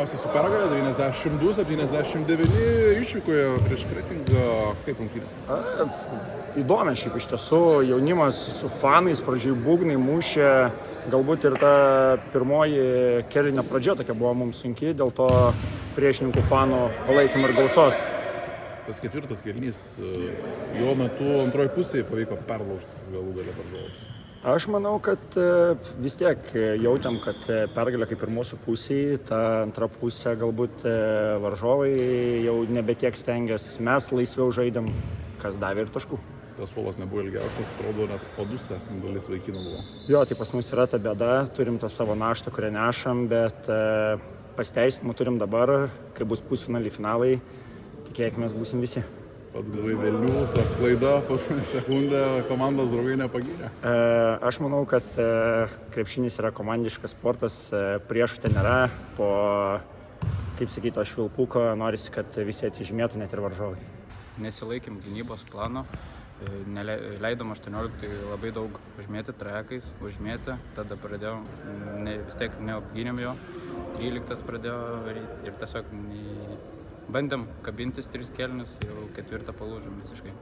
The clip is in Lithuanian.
naujausia su pergalė 92-79 išvykoje prieš Kretingą. Kaip rungtynės? Įdomi šiaip iš tiesų, jaunimas su fanais, pradžioj būgnai mušė, galbūt ir ta pirmoji kėlinio pradžia tokia buvo mums sunki, dėl to priešininkų fanų palaikymų ir gausos. Tas ketvirtas kėlinys, jo metu antroji pusėje pavyko perlaužti galų galę varžovus. Aš manau, kad vis tiek jautėm, kad pergalė kaip ir mūsų pusėje, ta antra pusė galbūt varžovai jau nebe tiek stengiasi, mes laisviau žaidėm, kas davė ir taškų. Tas suolas nebuvo ilgiausias, atrodo net padusę, dalis vaikinų buvo. Jo, tai pas mus yra ta bėda, turim tą savo naštą, kurią nešam, bet pasiteisinimų turim dabar, kai bus pusfinaliai finalai, tikėkime būsim visi. Pats gavai velnių, ta klaida paskutinę sekundę komandos draugai nepagyrė. Aš manau, kad krepšinis yra komandiškas sportas, priešų ten nėra, po, kaip sakyti, to švilpuko norisi, kad visi atsižymėtų, net ir varžovai. Nesilaikėm gynybos plano, leidom 18 labai daug užmėti trajakais, tada pradėjom, vis tiek neapgynėm jo, 13 pradėjo varyti ir tiesiog bandėm kabintis 3 kėlinius, jau 4 palūžėm visiškai.